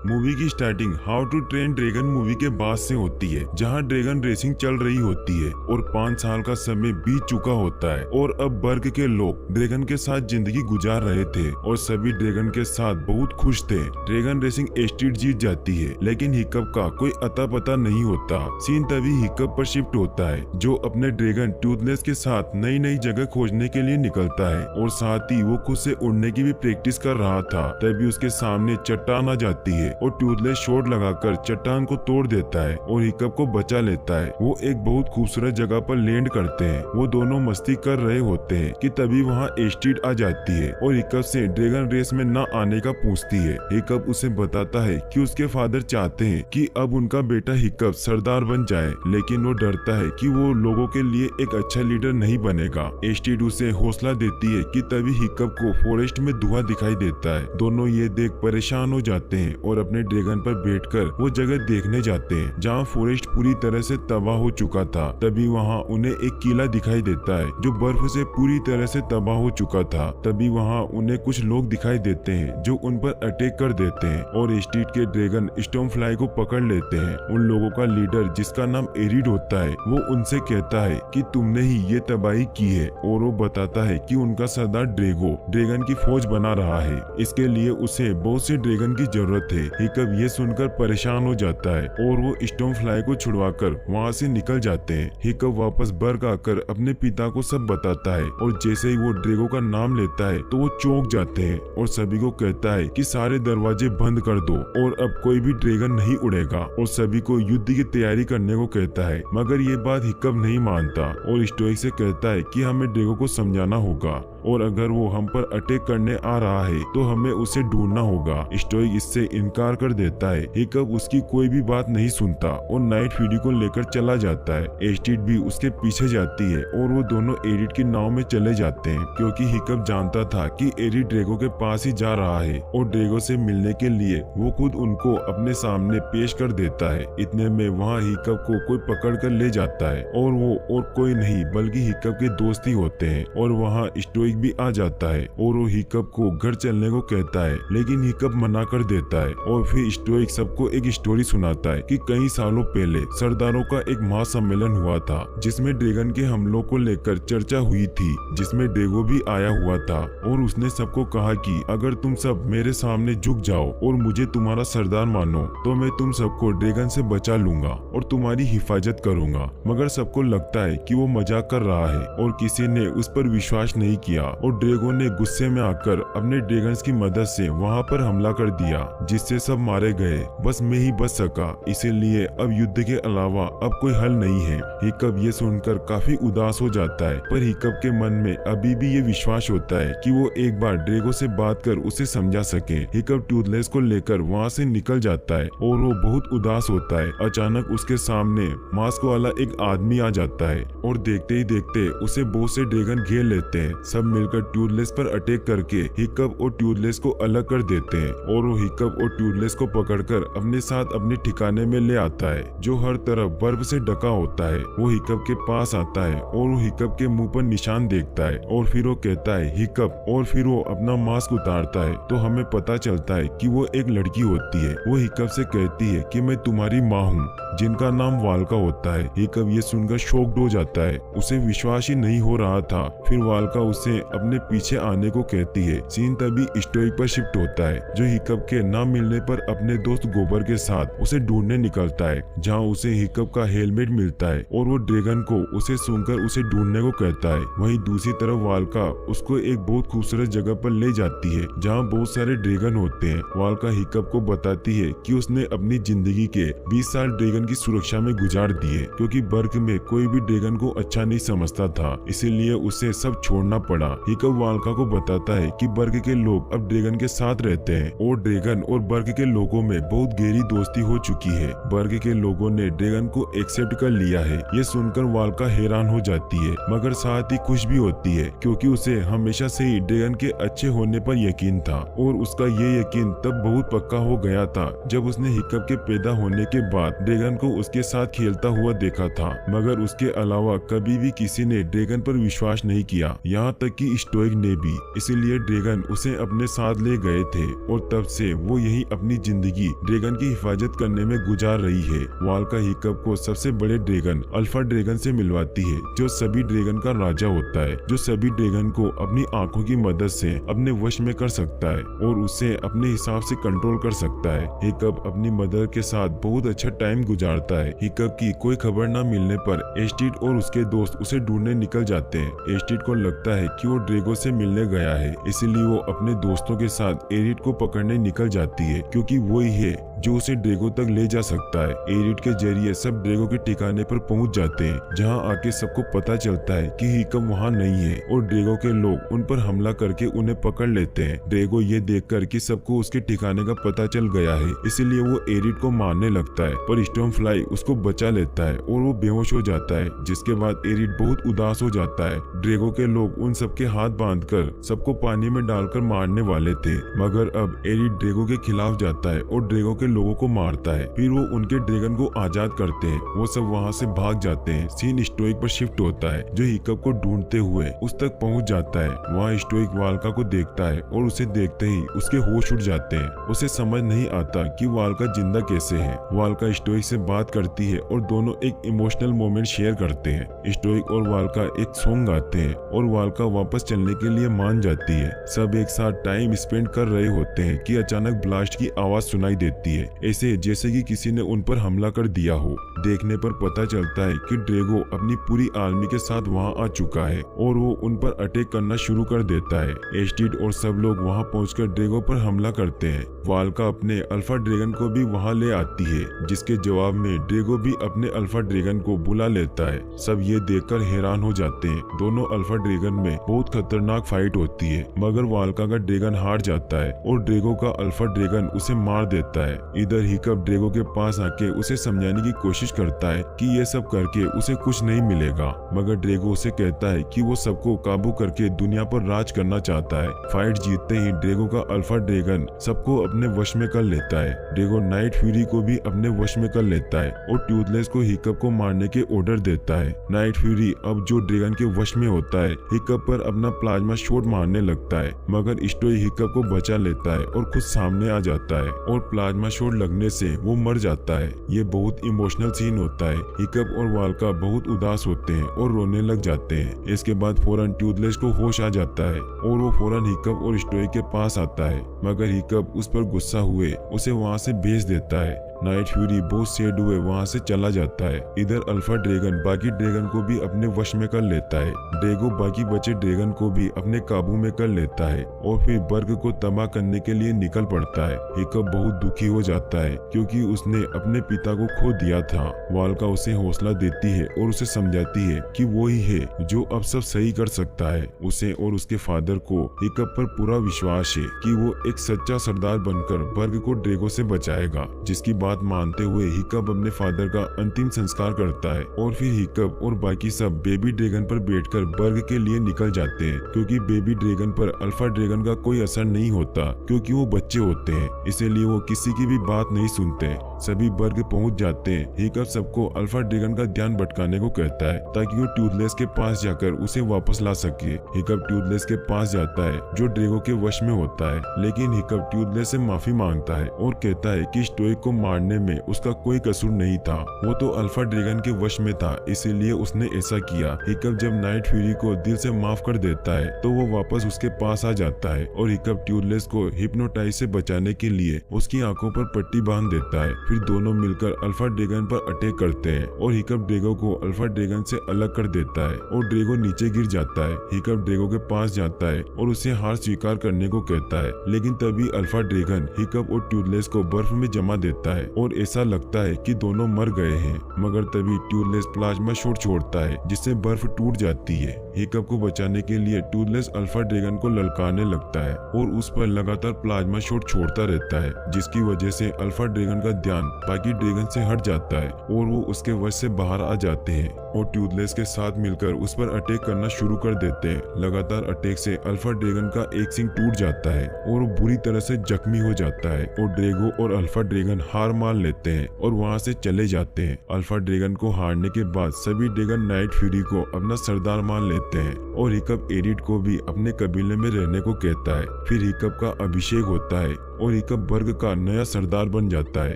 Movie की starting how to train dragon movie के बाद से होती है, जहां ड्रैगन रेसिंग चल रही होती है और 5 साल का समय बीत चुका होता है और अब बर्ग के लोग ड्रैगन के साथ जिंदगी गुजार रहे थे और सभी ड्रैगन के साथ बहुत खुश थे। ड्रैगन रेसिंग एस्टेट जीत जाती है, लेकिन हिकअप का कोई अता पता नहीं होता। सीन तभी हिकअप पर शिफ्ट होता है, जो अपने ड्रैगन टूथलेस के साथ नई नई जगह खोजने के लिए निकलता है और साथ ही वो खुद से उड़ने की भी प्रैक्टिस कर रहा था। तभी उसके सामने चट्टान आ जाती है और टूथलेस शॉट लगाकर चट्टान को तोड़ देता है और हिकअप को बचा लेता है। वो एक बहुत खूबसूरत जगह पर लैंड करते हैं। वो दोनों मस्ती कर रहे होते हैं कि तभी वहाँ एस्टेड आ जाती है और हिकअप से ड्रैगन रेस में न आने का पूछती है। हिकअप उसे बताता है कि उसके फादर चाहते हैं कि अब उनका बेटा हिकअप सरदार बन जाए, लेकिन वो डरता है कि वो लोगों के लिए एक अच्छा लीडर नहीं बनेगा। एस्टेड उसे हौसला देती है कि तभी हिकअप को फॉरेस्ट में धुआं दिखाई देता है। दोनों ये देख परेशान हो जाते हैं और अपने ड्रैगन पर बैठकर वो जगह देखने जाते हैं जहाँ फॉरेस्ट पूरी तरह से तबाह हो चुका था। तभी वहाँ उन्हें एक किला दिखाई देता है जो बर्फ से पूरी तरह से तबाह हो चुका था। तभी वहाँ उन्हें कुछ लोग दिखाई देते हैं जो उन पर अटैक कर देते हैं और एस्टेड के ड्रैगन स्टोनफ्लाई को पकड़ लेते हैं। उन लोगों का लीडर, जिसका नाम एरिड होता है, वो उनसे कहता है कि तुमने ही ये तबाही की है और वो बताता है कि उनका सरदार ड्रैगो ड्रैगन की फौज बना रहा है। इसके लिए उसे बहुत से ड्रैगन की जरूरत है। हिकअप ये सुनकर परेशान हो जाता है और वो स्टोनफ्लाई को छुड़वाकर वहाँ से निकल जाते हैं। हिकअप वापस बर्ग आकर अपने पिता को सब बताता है और जैसे ही वो ड्रैगो का नाम लेता है तो वो चौंक जाते हैं और सभी को कहता है कि सारे दरवाजे बंद कर दो और अब कोई भी ड्रैगन नहीं उड़ेगा और सभी को युद्ध की तैयारी करने को कहता है। मगर ये बात हिकअप नहीं मानता और स्टोइक से कहता है कि हमें ड्रैगो को समझाना होगा और अगर वो हम पर अटैक करने आ रहा है तो हमें उसे ढूंढना होगा। स्टोइक इससे इनकार कर देता है। हिकअप उसकी कोई भी बात नहीं सुनता और नाइट फ्यूरी को लेकर चला जाता है। एस्टेड भी उसके पीछे जाती है और वो दोनों एरिड की नाव में चले जाते हैं, क्योंकि हिकअप जानता था कि एरिड ड्रैगो के पास ही जा रहा है और ड्रैगो से मिलने के लिए वो खुद उनको अपने सामने पेश कर देता है। इतने में वहाँ हिकअप को कोई पकड़ कर ले जाता है और वो और कोई नहीं बल्कि हिकअप के दोस्त ही होते हैं और वहाँ स्टोइक भी आ जाता है और वो हिकअप को घर चलने को कहता है, लेकिन हिकअप मना कर देता है और फिर स्टोइक सबको एक स्टोरी सुनाता है कि कई सालों पहले सरदारों का एक महासम्मेलन हुआ था जिसमें ड्रैगन के हमलों को लेकर चर्चा हुई थी, जिसमें ड्रैगो भी आया हुआ था और उसने सबको कहा कि अगर तुम सब मेरे सामने झुक जाओ और मुझे तुम्हारा सरदार मानो तो मैं तुम सबको ड्रैगन से बचा लूंगा और तुम्हारी हिफाजत करूंगा। मगर सबको लगता है कि वो मजाक कर रहा है और किसी ने उस पर विश्वास नहीं किया और ड्रैगो ने गुस्से में आकर अपने ड्रैगन्स की मदद से वहां पर हमला कर दिया, जिससे सब मारे गए। बस मैं ही बच सका, इसीलिए अब युद्ध के अलावा अब कोई हल नहीं है। हिकअप ये सुनकर काफी उदास हो जाता है, पर हिकअप के मन में अभी भी ये विश्वास होता है कि वो एक बार ड्रैगो से बात कर उसे समझा सके। हिकअप टूथलेस को लेकर वहाँ से निकल जाता है और वो बहुत उदास होता है। अचानक उसके सामने मास्क वाला एक आदमी आ जाता है और देखते ही देखते उसे बहुत से ड्रैगन घेर लेते हैं। सब मिलकर टूथलेस पर अटैक करके हिकअप और टूथलेस को अलग कर देते हैं और वो हिकअप और टूथलेस को पकड़कर अपने साथ अपने ठिकाने में ले आता है, जो हर तरफ बर्फ से ढका होता है। वो हिकअप के पास आता है और वो हिकअप के मुंह पर निशान देखता है और फिर वो कहता है हिकअप, और फिर वो अपना मास्क उतारता है तो हमें पता चलता है कि वो एक लड़की होती है। वो हिकअप से कहती है कि मैं तुम्हारी माँ हूँ, जिनका नाम वाल्का होता है। हिकअप ये सुनकर शॉक्ड हो जाता है, उसे विश्वास ही नहीं हो रहा था। फिर वाल्का उसे अपने पीछे आने को कहती है। सीन तभी स्टोइक पर शिफ्ट होता है, जो हिकअप के न मिलने पर अपने दोस्त गोबर के साथ उसे ढूंढने निकलता है, जहाँ उसे हिकअप का हेलमेट मिलता है और वो ड्रैगन को उसे सुनकर उसे ढूंढने को कहता है। वहीं दूसरी तरफ वाल्का उसको एक बहुत खूबसूरत जगह पर ले जाती है जहाँ बहुत सारे ड्रैगन होते हैं। वाल्का हिकअप को बताती है कि उसने अपनी जिंदगी के 20 साल ड्रैगन की सुरक्षा में गुजार दिए, क्योंकि बर्ग में कोई भी ड्रैगन को अच्छा नहीं समझता था, इसीलिए उसे सब छोड़ना पड़ा। हिकअप वाल्का को बताता है कि बर्ग के लोग अब ड्रैगन के साथ रहते हैं और ड्रैगन और बर्ग के लोगों में बहुत गहरी दोस्ती हो चुकी है। बर्ग के लोगों ने ड्रैगन को एक्सेप्ट कर लिया है। ये सुनकर वाल्का हैरान हो जाती है, मगर साथ ही खुश भी होती है, क्योंकि उसे हमेशा से ही ड्रैगन के अच्छे होने पर यकीन था और उसका ये यकीन तब बहुत पक्का हो गया था जब उसने हिकअप के पैदा होने के बाद ड्रैगन ड्रैगन को उसके साथ खेलता हुआ देखा था, मगर उसके अलावा कभी भी किसी ने ड्रैगन पर विश्वास नहीं किया, यहाँ तक कि स्टोइक ने भी। इसीलिए ड्रैगन उसे अपने साथ ले गए थे और तब से वो यही अपनी जिंदगी ड्रैगन की हिफाजत करने में गुजार रही है। वाल्का हिकअप को सबसे बड़े ड्रैगन अल्फा ड्रैगन से मिलवाती है, जो सभी ड्रैगन का राजा होता है, जो सभी ड्रैगन को अपनी आंखों की मदद से अपने वश में कर सकता है और उसे अपने हिसाब से कंट्रोल कर सकता है। हिकअप अपनी मदर के साथ बहुत अच्छा टाइम गुजारता है। हिकअप की कोई खबर न मिलने पर एस्टिड और उसके दोस्त उसे ढूंढने निकल जाते हैं। एस्टिड को लगता है कि वो ड्रैगो से मिलने गया है, इसलिए वो अपने दोस्तों के साथ एरिड को पकड़ने निकल जाती है, क्योंकि वो ही है जो उसे ड्रैगो तक ले जा सकता है। एरिड के जरिए सब ड्रैगो के ठिकाने पर पहुंच जाते हैं, जहां आके सबको पता चलता है कि हिकअप वहां नहीं है और ड्रैगो के लोग उन पर हमला करके उन्हें पकड़ लेते हैं। ड्रैगो ये देखकर कि सबको उसके ठिकाने का पता चल गया है, इसलिए वो एरिड को मारने लगता है, पर स्टोनफ्लाई उसको बचा लेता है और वो बेहोश हो जाता है, जिसके बाद एरिड बहुत उदास हो जाता है। ड्रैगो के लोग उन सबके हाथ बांधकर सबको पानी में डालकर मारने वाले थे, मगर अब एरिड ड्रैगो के खिलाफ जाता है और ड्रैगो के लोगों को मारता है। फिर वो उनके ड्रैगन को आजाद करते हैं। वो सब वहाँ से भाग जाते हैं। सीन स्टोइक पर शिफ्ट होता है, जो हिकअप को ढूंढते हुए उस तक पहुँच जाता है। वहाँ स्टोइक वाल्का को देखता है और उसे देखते ही उसके होश उड़ जाते हैं। उसे समझ नहीं आता कि वाल्का जिंदा कैसे है। वाल्का स्टोइक से बात करती है और दोनों एक इमोशनल मोमेंट शेयर करते हैं। स्टोइक और वाल्का एक सॉन्ग गाते हैं और वाल्का वापस चलने के लिए मान जाती है। सब एक साथ टाइम स्पेंड कर रहे होते हैं कि अचानक ब्लास्ट की आवाज सुनाई देती है, ऐसे जैसे कि किसी ने उन पर हमला कर दिया हो। देखने पर पता चलता है कि ड्रैगो अपनी पूरी आर्मी के साथ वहां आ चुका है और वो उन पर अटैक करना शुरू कर देता है। एस्टिड और सब लोग वहां पहुंचकर ड्रैगो पर हमला करते हैं। वाल्का अपने अल्फा ड्रैगन को भी वहां ले आती है, जिसके जवाब में ड्रैगो भी अपने अल्फा ड्रैगन को बुला लेता है। सब ये देखकर हैरान हो जाते हैं। दोनों अल्फा ड्रैगन में बहुत खतरनाक फाइट होती है, मगर वाल्का का ड्रैगन हार जाता है और ड्रैगो का अल्फा ड्रैगन उसे मार देता है। इधर हिकअप ड्रैगो के पास आके उसे समझाने की कोशिश करता है कि ये सब करके उसे कुछ नहीं मिलेगा, मगर ड्रैगो उसे कहता है कि वो सबको काबू करके दुनिया पर राज करना चाहता है। फाइट जीतते ही ड्रैगो का अल्फा ड्रैगन सबको अपने वश में कर लेता है। ड्रैगो नाइट फ्यूरी को भी अपने वश में कर लेता है और टूथलेस को हिकअप को मारने के ऑर्डर देता है। नाइट फ्यूरी अब जो ड्रैगन के वश में होता है, हिकअप पर अपना प्लाज्मा शॉट मारने लगता है, मगर स्टोइक हिकअप को बचा लेता है और खुद सामने आ जाता है और प्लाज्मा शॉट लगने से वो मर जाता है। ये बहुत इमोशनल सीन होता है। हिकअप और वाल्का बहुत उदास होते हैं और रोने लग जाते हैं। इसके बाद फौरन टूथलेस को होश आ जाता है और वो फौरन हिकअप और स्टोइक के पास आता है, मगर हिकअप उस पर गुस्सा हुए उसे वहाँ से भेज देता है। नाइट फ्यूरी बहुत सैड हुए वहाँ से चला जाता है। इधर अल्फा ड्रैगन बाकी ड्रैगन को भी अपने वश में कर लेता है। ड्रैगो बाकी बचे ड्रैगन को भी अपने काबू में कर लेता है और फिर बर्ग को तबाह करने के लिए निकल पड़ता है। हिकअप बहुत दुखी हो जाता है क्योंकि उसने अपने पिता को खो दिया था। वाल्का उसे हौसला देती है और उसे समझाती है कि वो ही है जो अब सब सही कर सकता है। उसे और उसके फादर को हिकअप पर पूरा विश्वास है कि वो एक सच्चा सरदार बनकर बर्ग को ड्रैगो से बचाएगा, जिसकी बात मानते हुए हिकअप अपने फादर का अंतिम संस्कार करता है और फिर हिकअप और बाकी सब बेबी ड्रैगन पर बैठकर बर्ग के लिए निकल जाते हैं, क्योंकि बेबी ड्रैगन पर अल्फा ड्रैगन का कोई असर नहीं होता क्योंकि वो बच्चे होते हैं, इसीलिए वो किसी की भी बात नहीं सुनते। सभी बर्ग पहुंच जाते हैं। हिकअप सबको अल्फा ड्रैगन का ध्यान भटकाने को कहता है ताकि वो टूथलेस के पास जाकर उसे वापस ला सके। हिकअप टूथलेस के पास जाता है जो ड्रैगो के वश में होता है, लेकिन हिकअप टूथलेस से माफी मांगता है और कहता है कि स्टोइक को मारने में उसका कोई कसूर नहीं था, वो तो अल्फा ड्रैगन के वश में था, इसीलिए उसने ऐसा किया। हिकअप जब नाइट फ्यूरी को दिल से माफ कर देता है तो वो वापस उसके पास आ जाता है और हिकअप टूथलेस को हिप्नोटाइज से बचाने के लिए उसकी आंखों पर पट्टी बांध देता है। फिर दोनों मिलकर अल्फा ड्रैगन पर अटैक करते हैं और हिकअप ड्रैगो को अल्फा ड्रैगन से अलग कर देता है और ड्रैगो नीचे गिर जाता है। हिकअप ड्रैगो के पास जाता है और उसे हार स्वीकार करने को कहता है, लेकिन तभी अल्फा ड्रैगन हिकअप और टूथलेस को बर्फ में जमा देता है और ऐसा लगता है कि दोनों मर गए हैं, मगर तभी टूथलेस प्लाज्मा शॉट छोड़ता है जिससे बर्फ टूट जाती है। हिकअप को बचाने के लिए टूथलेस अल्फा ड्रैगन को ललकारने लगता है और उस पर लगातार प्लाज्मा शॉट छोड़ता रहता है, जिसकी वजह से अल्फा ड्रैगन का ध्यान दौरान बाकी ड्रैगन से हट जाता है और वो उसके वश से बाहर आ जाते हैं और टूथलेस के साथ मिलकर उस पर अटैक करना शुरू कर देते हैं। लगातार अटैक से अल्फा ड्रैगन का एक सिंग टूट जाता है और वो बुरी तरह से जख्मी हो जाता है और ड्रैगो और अल्फा ड्रैगन हार मान लेते हैं और वहाँ से चले जाते हैं। अल्फा ड्रैगन को हारने के बाद सभी ड्रैगन नाइट फ्यूरी को अपना सरदार मान लेते हैं और हिकअप एडिट को भी अपने कबीले में रहने को कहता है। फिर हिकअप का अभिषेक होता है और हिकअप वर्ग का नया सरदार बन जाता है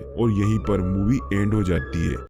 और यहीं पर मूवी एंड हो जाती है।